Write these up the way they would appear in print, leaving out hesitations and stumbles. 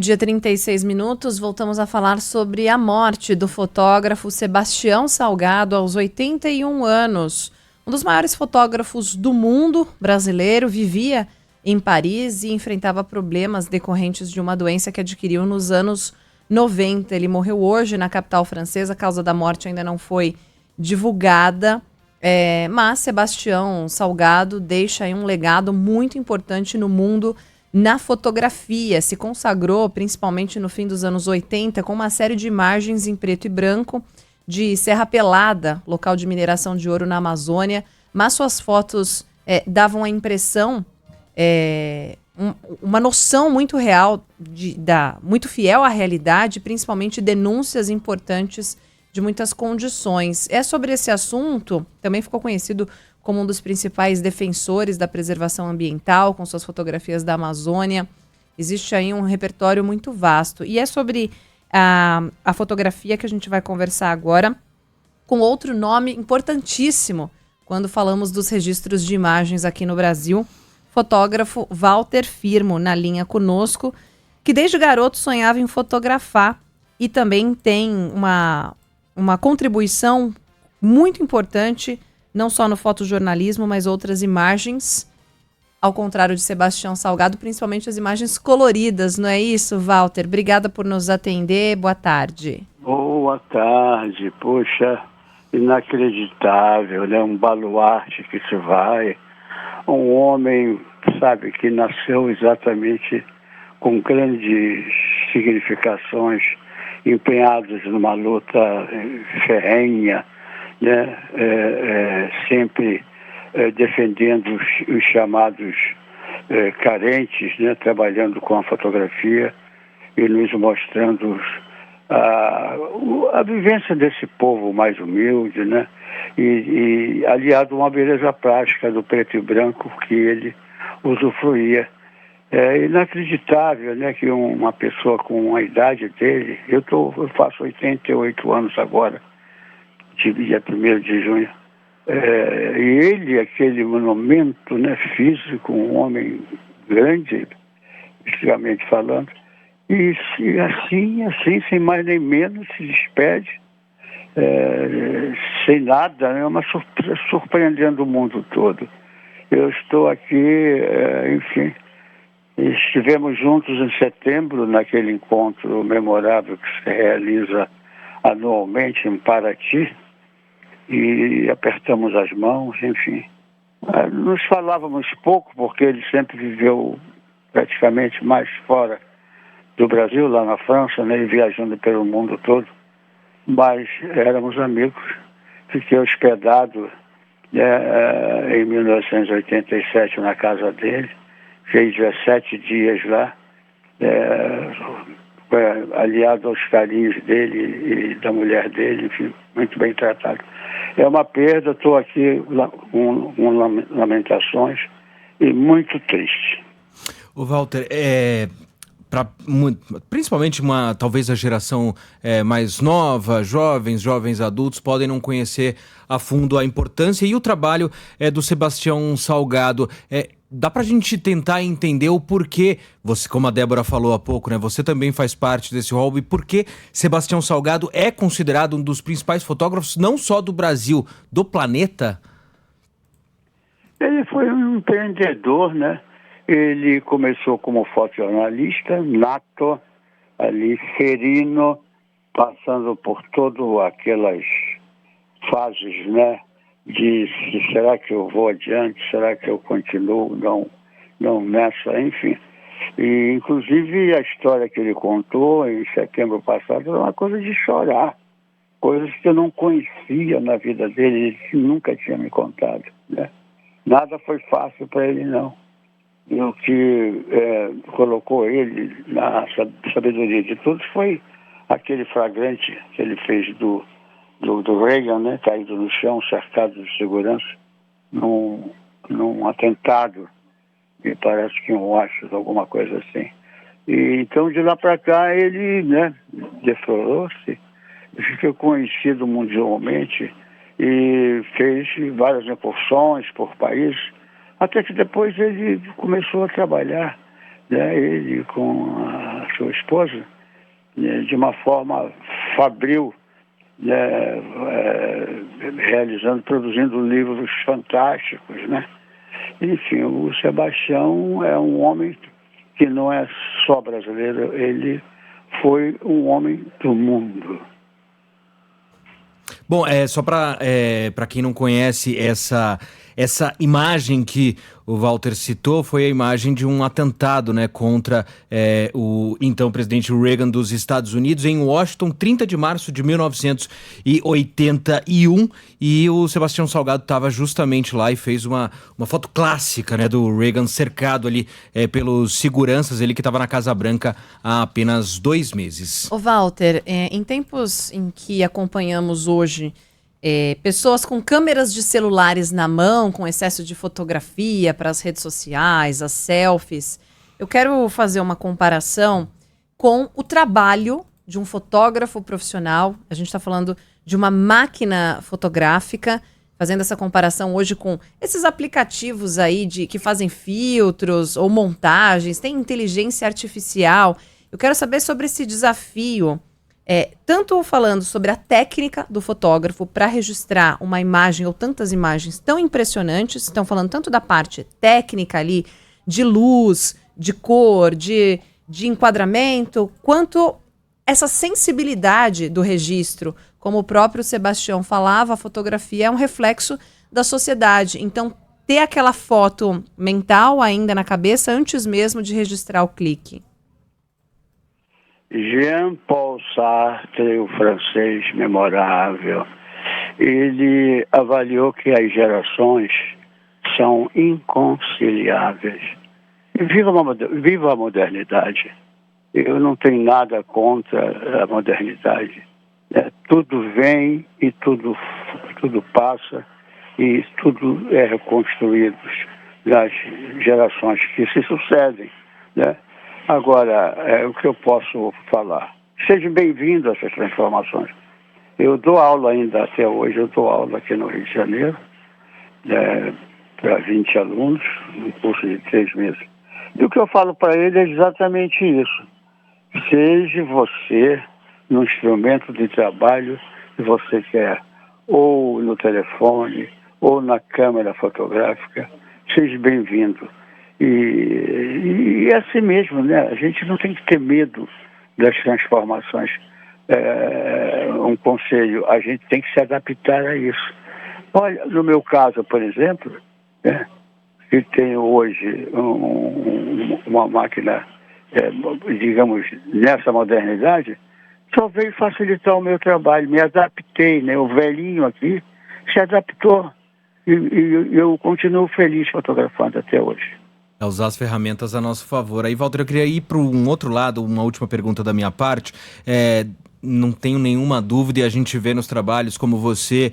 Dia 36 minutos, voltamos a falar sobre a morte do fotógrafo Sebastião Salgado aos 81 anos. Um dos maiores fotógrafos do mundo brasileiro, vivia em Paris e enfrentava problemas decorrentes de uma doença que adquiriu nos anos 90. Ele morreu hoje na capital francesa, a causa da morte ainda não foi divulgada, mas Sebastião Salgado deixa aí um legado muito importante no mundo na fotografia. Se consagrou principalmente no fim dos anos 80 com uma série de imagens em preto e branco de Serra Pelada, local de mineração de ouro na Amazônia, mas suas fotos davam a impressão, uma noção muito real, muito fiel à realidade, principalmente denúncias importantes de muitas condições. É sobre esse assunto, também ficou conhecido como um dos principais defensores da preservação ambiental, com suas fotografias da Amazônia. Existe aí um repertório muito vasto. E é sobre a fotografia que a gente vai conversar agora, com outro nome importantíssimo, quando falamos dos registros de imagens aqui no Brasil, fotógrafo Walter Firmo, na linha conosco, que desde garoto sonhava em fotografar e também tem uma contribuição muito importante, não só no fotojornalismo, mas outras imagens, ao contrário de Sebastião Salgado, principalmente as imagens coloridas, não é isso, Walter? Obrigada por nos atender, boa tarde. Boa tarde, poxa, inacreditável, né? Um baluarte que se vai, um homem, sabe, que nasceu exatamente com grandes significações, empenhados numa luta ferrenha, né? Sempre defendendo os chamados carentes, né? Trabalhando com a fotografia e nos mostrando a vivência desse povo mais humilde, né? E aliado a uma beleza plástica do preto e branco que ele usufruía. É inacreditável, né, que uma pessoa com a idade dele, eu faço 88 anos agora, dia 1º de junho, e ele, aquele monumento, né, físico, um homem grande, fisicamente falando, e assim, sem mais nem menos, se despede, sem nada, né, surpreendendo o mundo todo. Eu estou aqui, enfim, estivemos juntos em setembro, naquele encontro memorável que se realiza anualmente em Paraty, e apertamos as mãos, enfim. Nos falávamos pouco, porque ele sempre viveu praticamente mais fora do Brasil, lá na França, né, e viajando pelo mundo todo, mas éramos amigos. Fiquei hospedado, né, em 1987 na casa dele, fiquei 17 dias lá, aliado aos carinhos dele e da mulher dele, enfim, muito bem tratado. É uma perda, estou aqui com lamentações e muito triste. O Walter, principalmente talvez a geração mais nova, jovens adultos, podem não conhecer a fundo a importância e o trabalho do Sebastião Salgado. Dá pra gente tentar entender o porquê, você, como a Débora falou há pouco, né? Você também faz parte desse hobby, por que Sebastião Salgado é considerado um dos principais fotógrafos, não só do Brasil, do planeta? Ele foi um empreendedor, né? Ele começou como fotojornalista, nato, ali, serino, passando por todas aquelas fases, né? De será que eu vou adiante, será que eu continuo, não nessa, enfim. E, inclusive, a história que ele contou em setembro passado era uma coisa de chorar, coisas que eu não conhecia na vida dele, ele nunca tinha me contado, né? Nada foi fácil para ele, não. E o que colocou ele na sabedoria de todos foi aquele flagrante que ele fez do Reagan, né, caído no chão, cercado de segurança, num atentado, me parece que em Washington, alguma coisa assim. E então, de lá para cá, ele, né, deflorou-se, ficou conhecido mundialmente e fez várias incursões por países, até que depois ele começou a trabalhar, né, ele com a sua esposa, né, de uma forma fabril, né, produzindo livros fantásticos, né? Enfim, o Sebastião é um homem que não é só brasileiro, ele foi um homem do mundo. Bom, só para quem não conhece essa imagem que o Walter citou, foi a imagem de um atentado, né, contra o então presidente Reagan dos Estados Unidos em Washington, 30 de março de 1981, e o Sebastião Salgado estava justamente lá e fez uma foto clássica, né, do Reagan cercado ali pelos seguranças, ele que estava na Casa Branca há apenas 2 meses. Ô Walter, em tempos em que acompanhamos hoje pessoas com câmeras de celulares na mão, com excesso de fotografia para as redes sociais, as selfies, eu quero fazer uma comparação com o trabalho de um fotógrafo profissional. A gente está falando de uma máquina fotográfica, fazendo essa comparação hoje com esses aplicativos aí que fazem filtros ou montagens, tem inteligência artificial. Eu quero saber sobre esse desafio, tanto falando sobre a técnica do fotógrafo para registrar uma imagem ou tantas imagens tão impressionantes, estão falando tanto da parte técnica ali, de luz, de cor, de enquadramento, quanto essa sensibilidade do registro. Como o próprio Sebastião falava, a fotografia é um reflexo da sociedade. Então, ter aquela foto mental ainda na cabeça antes mesmo de registrar o clique. Jean-Paul Sartre, o francês memorável, ele avaliou que as gerações são inconciliáveis. E viva a modernidade. Eu não tenho nada contra a modernidade. Tudo vem e tudo passa e tudo é reconstruído nas gerações que se sucedem, né? Agora, o que eu posso falar? Seja bem-vindo a essas transformações. Eu dou aula ainda até hoje, eu dou aula aqui no Rio de Janeiro, para 20 alunos, num curso de 3 meses. E o que eu falo para ele é exatamente isso. Seja você no instrumento de trabalho que você quer, ou no telefone, ou na câmera fotográfica, seja bem-vindo. E é assim mesmo, né? A gente não tem que ter medo das transformações. Um conselho, a gente tem que se adaptar a isso. Olha, no meu caso, por exemplo, que tenho hoje uma máquina, digamos, nessa modernidade, só veio facilitar o meu trabalho. Me adaptei, né? O velhinho aqui se adaptou e eu continuo feliz fotografando até hoje. Usar as ferramentas a nosso favor. Aí, Walter, eu queria ir para um outro lado, uma última pergunta da minha parte. Não tenho nenhuma dúvida, e a gente vê nos trabalhos como você,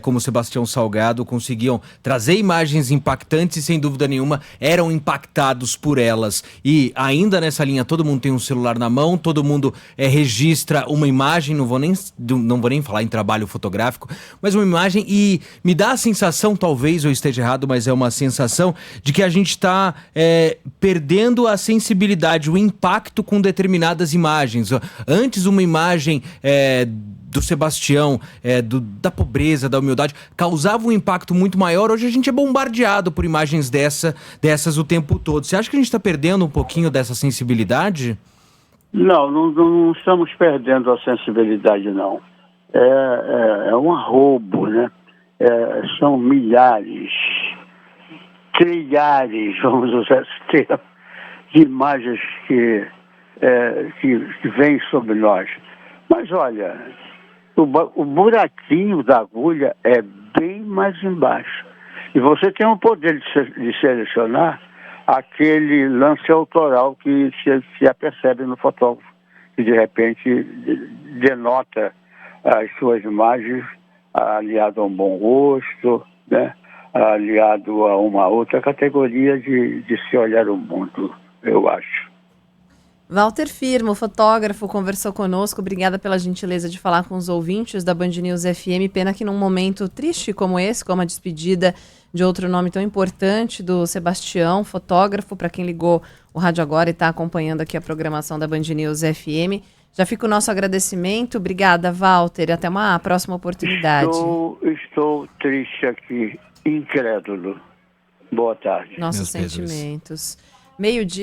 como Sebastião Salgado, conseguiam trazer imagens impactantes e, sem dúvida nenhuma, eram impactados por elas. E ainda nessa linha, todo mundo tem um celular na mão, todo mundo registra uma imagem, não vou nem falar em trabalho fotográfico, mas uma imagem, e me dá a sensação, talvez eu esteja errado, mas é uma sensação de que a gente está perdendo a sensibilidade, o impacto com determinadas imagens. Antes, uma imagem do Sebastião, da pobreza, da humildade, causava um impacto muito maior. Hoje a gente é bombardeado por imagens dessas o tempo todo. Você acha que a gente está perdendo um pouquinho dessa sensibilidade? Não estamos perdendo a sensibilidade, não. É um arroubo, né? São milhares, trilhares, vamos usar esse termo, de imagens que vêm sobre nós. Mas olha, o buraquinho da agulha é bem mais embaixo. E você tem o poder de selecionar aquele lance autoral que se apercebe no fotógrafo, que de repente denota as suas imagens aliado a um bom gosto, né? Aliado a uma outra categoria de se olhar o mundo, eu acho. Walter Firmo, fotógrafo, conversou conosco. Obrigada pela gentileza de falar com os ouvintes da Band News FM. Pena que num momento triste como esse, como a despedida de outro nome tão importante, do Sebastião, fotógrafo, para quem ligou o rádio agora e está acompanhando aqui a programação da Band News FM. Já fica o nosso agradecimento. Obrigada, Walter. Até uma próxima oportunidade. Estou triste aqui, incrédulo. Boa tarde. Nossos sentimentos. Meio-dia.